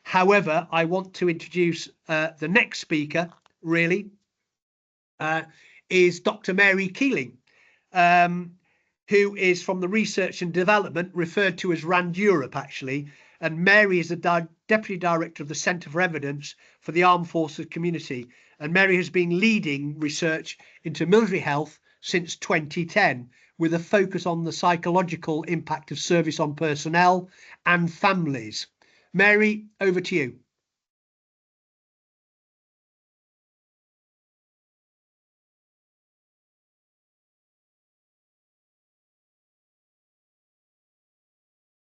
However, I want to introduce the next speaker, really, is Dr. Mary Keeling, who is from the Research and Development, referred to as RAND Europe, actually. And Mary is the Deputy Director of the Centre for Evidence for the Armed Forces Community. And Mary has been leading research into military health since 2010, with a focus on the psychological impact of service on personnel and families. Mary, over to you.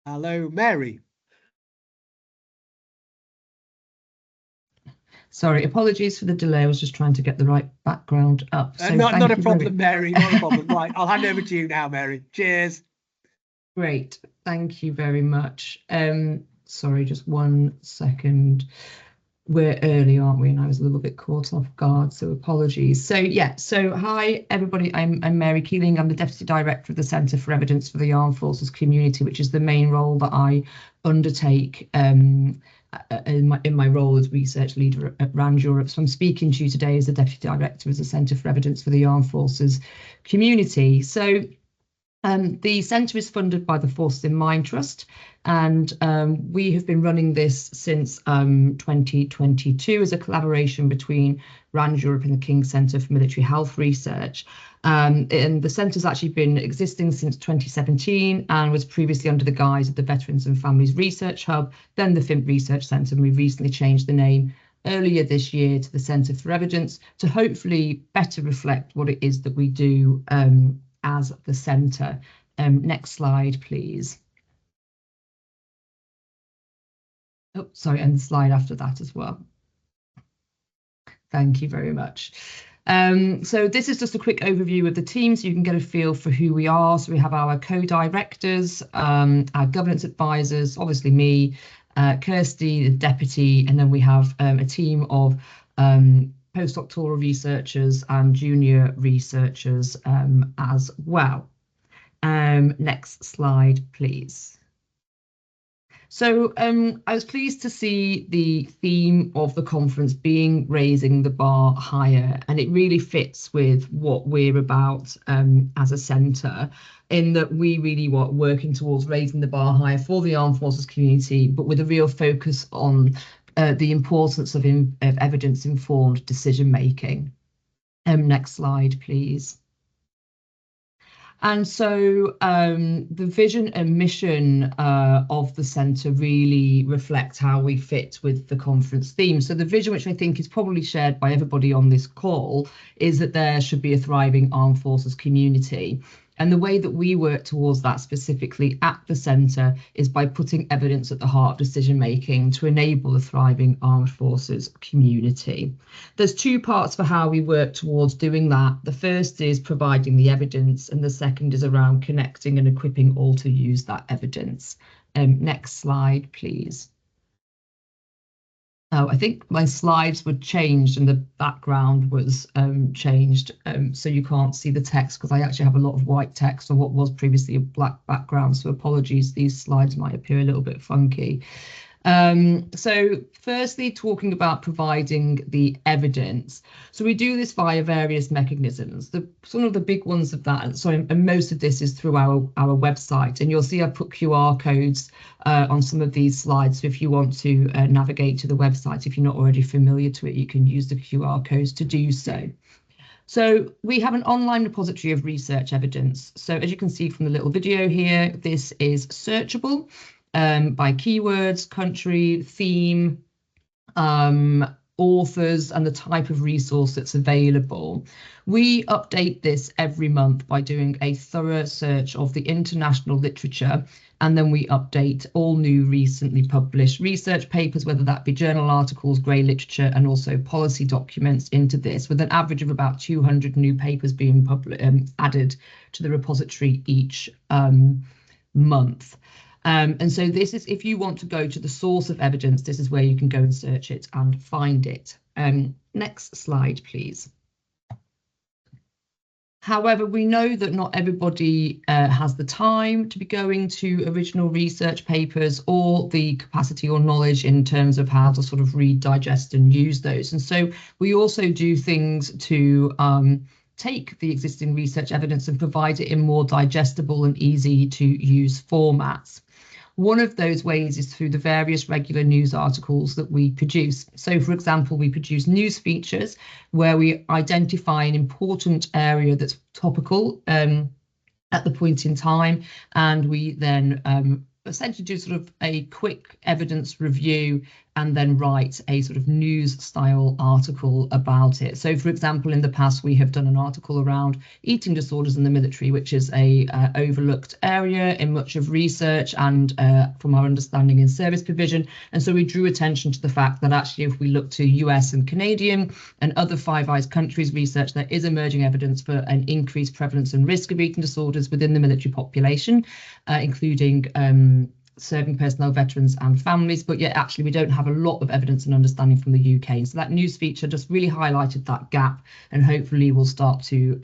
Hello, Mary. Sorry, apologies for the delay. I was just trying to get the right background up. So not a problem, Mary, not a problem. Right, I'll hand over to you now, Mary. Cheers. Great, thank you very much. Sorry, just 1 second. We're early, aren't we? And I was a little bit caught off guard, so apologies. So yeah, so hi everybody, I'm Mary Keeling. I'm the Deputy Director of the Centre for Evidence for the Armed Forces Community, which is the main role that I undertake in my role as research leader at RAND Europe. So I'm speaking to you today as the Deputy Director of the Centre for Evidence for the Armed Forces Community. So the centre is funded by the Forces in Mind Trust, and we have been running this since 2022 as a collaboration between RAND Europe and the King Centre for Military Health Research. And the centre's actually been existing since 2017 and was previously under the guise of the Veterans and Families Research Hub, then the FIMP Research Centre, and we recently changed the name earlier this year to the Centre for Evidence to hopefully better reflect what it is that we do as the centre. Next slide, please. Oh, sorry, and the slide after that as well. Thank you very much. So this is just a quick overview of the team so you can get a feel for who we are. So we have our co-directors, our governance advisors, obviously me, Kirsty, the deputy, and then we have a team of postdoctoral researchers and junior researchers as well. Next slide, please. So I was pleased to see the theme of the conference being raising the bar higher, and it really fits with what we're about as a centre, in that we really are working towards raising the bar higher for the armed forces community, but with a real focus on the importance of evidence-informed decision making. Next slide, please. And so the vision and mission of the centre really reflect how we fit with the conference theme. So the vision, which I think is probably shared by everybody on this call, is that there should be a thriving armed forces community. And the way that we work towards that specifically at the centre is by putting evidence at the heart of decision making to enable a thriving armed forces community. There's two parts for how we work towards doing that. The first is providing the evidence, and the second is around connecting and equipping all to use that evidence. Next slide, please. Oh, I think my slides were changed and the background was changed, so you can't see the text because I actually have a lot of white text on what was previously a black background, so apologies, these slides might appear a little bit funky. So firstly, talking about providing the evidence. So we do this via various mechanisms. Some of the big ones of that, and most of this is through our website, and you'll see I've put QR codes on some of these slides. So if you want to navigate to the website, if you're not already familiar to it, you can use the QR codes to do so. So we have an online repository of research evidence. So as you can see from the little video here, this is searchable by keywords, country, theme, authors, and the type of resource that's available. We update this every month by doing a thorough search of the international literature, and then we update all new recently published research papers, whether that be journal articles, grey literature, and also policy documents into this, with an average of about 200 new papers being added to the repository each month. And so this is, if you want to go to the source of evidence, this is where you can go and search it and find it. Next slide, please. However, we know that not everybody has the time to be going to original research papers or the capacity or knowledge in terms of how to sort of read, digest and use those. And so we also do things to take the existing research evidence and provide it in more digestible and easy to use formats. One of those ways is through the various regular news articles that we produce. So, for example, we produce news features where we identify an important area that's topical at the point in time, and we then essentially do sort of a quick evidence review and then write a sort of news style article about it. So, for example, in the past, we have done an article around eating disorders in the military, which is a overlooked area in much of research and from our understanding in service provision. And so we drew attention to the fact that actually, if we look to US and Canadian and other Five Eyes countries research, there is emerging evidence for an increased prevalence and risk of eating disorders within the military population, including serving personnel, veterans and families, but yet actually we don't have a lot of evidence and understanding from the UK. So that news feature just really highlighted that gap, and hopefully we'll start to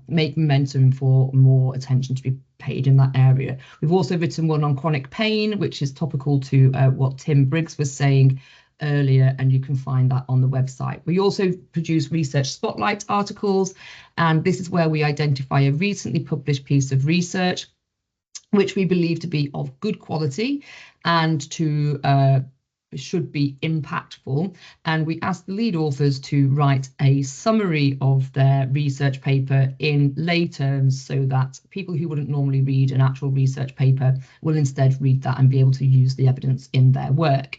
make momentum for more attention to be paid in that area. We've also written one on chronic pain, which is topical to what Tim Briggs was saying earlier, and you can find that on the website. We also produce research spotlight articles, and this is where we identify a recently published piece of research which we believe to be of good quality and to should be impactful. And we ask the lead authors to write a summary of their research paper in lay terms so that people who wouldn't normally read an actual research paper will instead read that and be able to use the evidence in their work.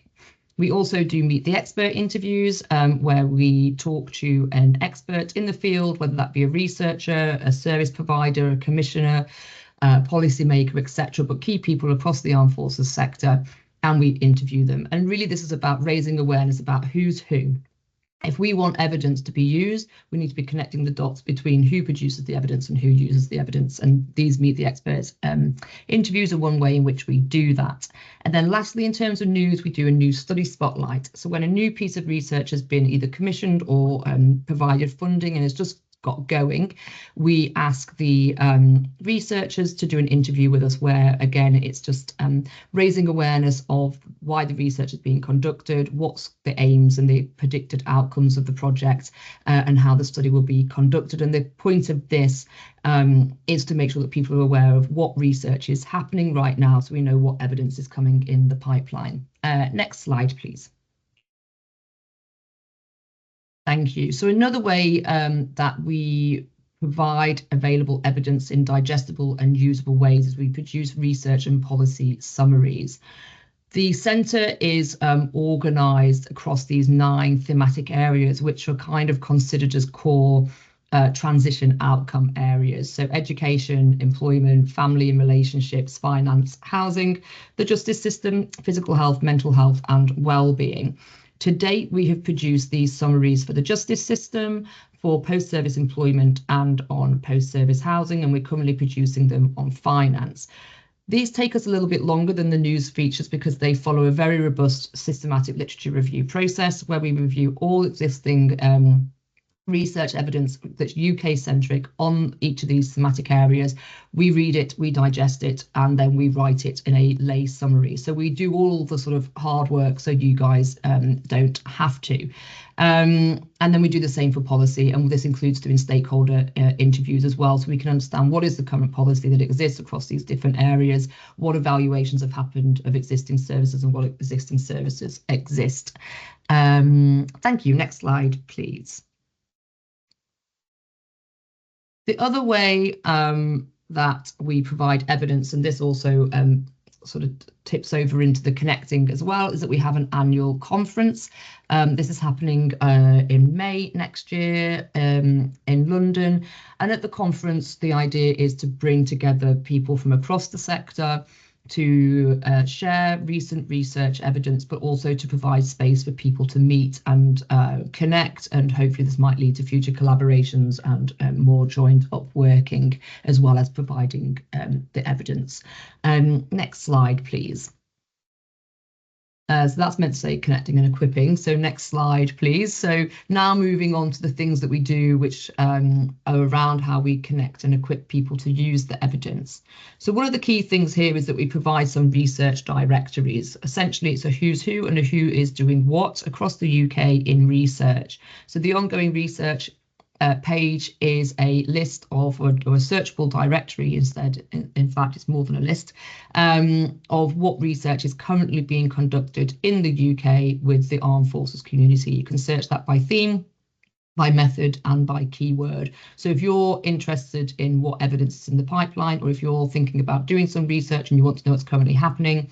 We also do meet the expert interviews where we talk to an expert in the field, whether that be a researcher, a service provider, a commissioner, policymaker, etc., but key people across the armed forces sector, and we interview them. And really this is about raising awareness about who's who. If we want evidence to be used, we need to be connecting the dots between who produces the evidence and who uses the evidence. And these Meet the Experts interviews are one way in which we do that. And then lastly, in terms of news, we do a news study spotlight. So when a new piece of research has been either commissioned or provided funding and has just got going, we ask the researchers to do an interview with us where, again, it's just raising awareness of why the research is being conducted, what's the aims and the predicted outcomes of the project, and how the study will be conducted. And the point of this is to make sure that people are aware of what research is happening right now so we know what evidence is coming in the pipeline. Next slide, please. Thank you. So another way that we provide available evidence in digestible and usable ways is we produce research and policy summaries. The centre is organised across these 9 thematic areas, which are kind of considered as core transition outcome areas. So education, employment, family and relationships, finance, housing, the justice system, physical health, mental health and well-being. To date, we have produced these summaries for the justice system, for post-service employment and on post-service housing, and we're currently producing them on finance. These take us a little bit longer than the news features because they follow a very robust systematic literature review process where we review all existing research evidence that's UK-centric on each of these thematic areas. We read it, we digest it, and then we write it in a lay summary. So we do all the sort of hard work so you guys don't have to. And then we do the same for policy, and this includes doing stakeholder interviews as well, so we can understand what is the current policy that exists across these different areas, what evaluations have happened of existing services and what existing services exist. Thank you. Next slide, please. The other way that we provide evidence, and this also sort of tips over into the connecting as well, is that we have an annual conference. This is happening in May next year in London. And at the conference, the idea is to bring together people from across the sector to share recent research evidence, but also to provide space for people to meet and connect. And hopefully this might lead to future collaborations and more joined up working, as well as providing the evidence. Next slide, please. So that's meant to say connecting and equipping. So next slide, please. So now moving on to the things that we do, which are around how we connect and equip people to use the evidence. So one of the key things here is that we provide some research directories. Essentially, it's a who's who and a who is doing what across the UK in research. So the ongoing research page is a list of, or a searchable directory instead, in fact it's more than a list, of what research is currently being conducted in the UK with the armed forces community. You can search that by theme, by method and by keyword. So if you're interested in what evidence is in the pipeline, or if you're thinking about doing some research and you want to know what's currently happening,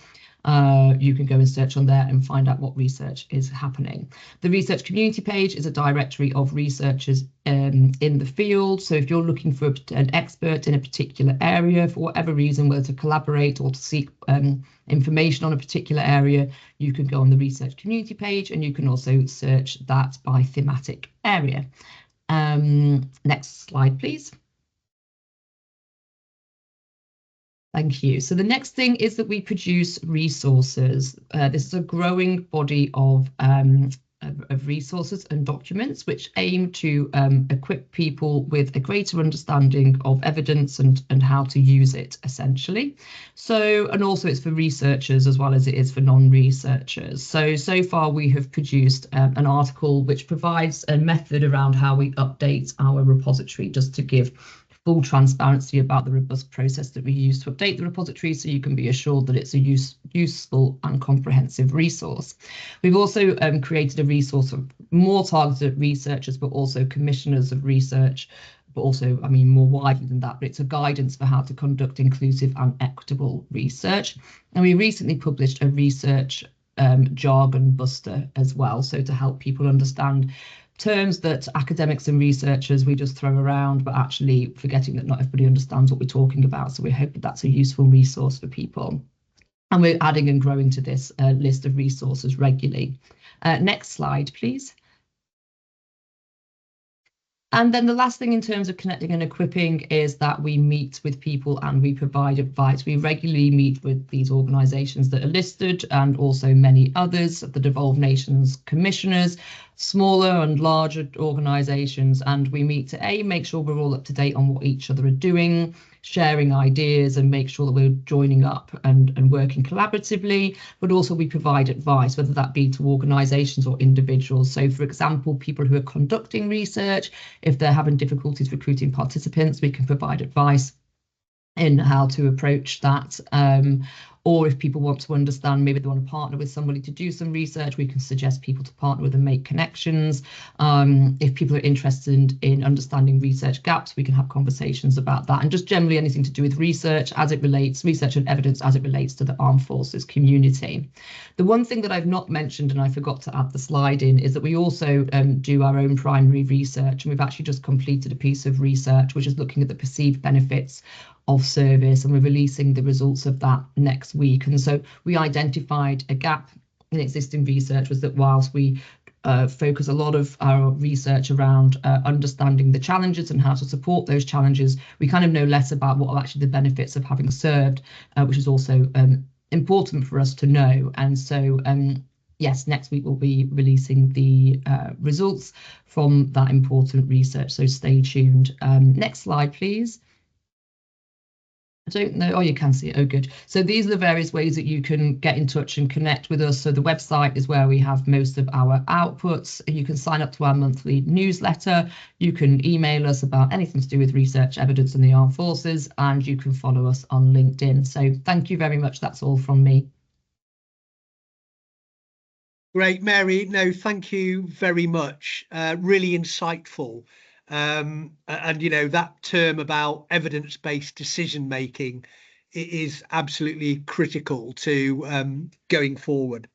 you can go and search on there and find out what research is happening. The research community page is a directory of researchers in the field. So if you're looking for an expert in a particular area, for whatever reason, whether to collaborate or to seek information on a particular area, you can go on the research community page, and you can also search that by thematic area. Next slide, please. Thank you. So the next thing is that we produce resources. This is a growing body of resources and documents which aim to equip people with a greater understanding of evidence and how to use it, essentially. So, and also it's for researchers as well as it is for non-researchers. So far we have produced an article which provides a method around how we update our repository, just to give full transparency about the robust process that we use to update the repository, so you can be assured that it's a useful and comprehensive resource. We've also created a resource of more targeted researchers, but also commissioners of research, but also, I mean, more widely than that, but it's a guidance for how to conduct inclusive and equitable research. And we recently published a research jargon buster as well, so to help people understand terms that academics and researchers we just throw around, but actually forgetting that not everybody understands what we're talking about. So we hope that that's a useful resource for people. And we're adding and growing to this list of resources regularly. Next slide, please. And then the last thing in terms of connecting and equipping is that we meet with people and we provide advice. We regularly meet with these organisations that are listed, and also many others, the Devolved Nations commissioners, smaller and larger organisations, and we meet to make sure we're all up to date on what each other are doing, sharing ideas, and make sure that we're joining up and working collaboratively. But also we provide advice, whether that be to organisations or individuals. So for example, people who are conducting research, if they're having difficulties recruiting participants, we can provide advice in how to approach that. Or if people want to understand, maybe they want to partner with somebody to do some research, we can suggest people to partner with and make connections. If people are interested in understanding research gaps, we can have conversations about that, and just generally anything to do with research as it relates, research and evidence as it relates to the armed forces community. The one thing that I've not mentioned, and I forgot to add the slide in, is that we also do our own primary research, and we've actually just completed a piece of research which is looking at the perceived benefits of service, and we're releasing the results of that next week. And so we identified a gap in existing research, was that whilst we focus a lot of our research around understanding the challenges and how to support those challenges, we kind of know less about what are actually the benefits of having served, which is also important for us to know. And so yes, next week we'll be releasing the results from that important research, so stay tuned. Next slide, please. I don't know. Oh, you can see it. Oh, good. So these are the various ways that you can get in touch and connect with us. So the website is where we have most of our outputs. You can sign up to our monthly newsletter. You can email us about anything to do with research, evidence in the armed forces, and you can follow us on LinkedIn. So thank you very much. That's all from me. Great, Mary. No, thank you very much. Really insightful. And, you know, that term about evidence-based decision making is absolutely critical to going forward.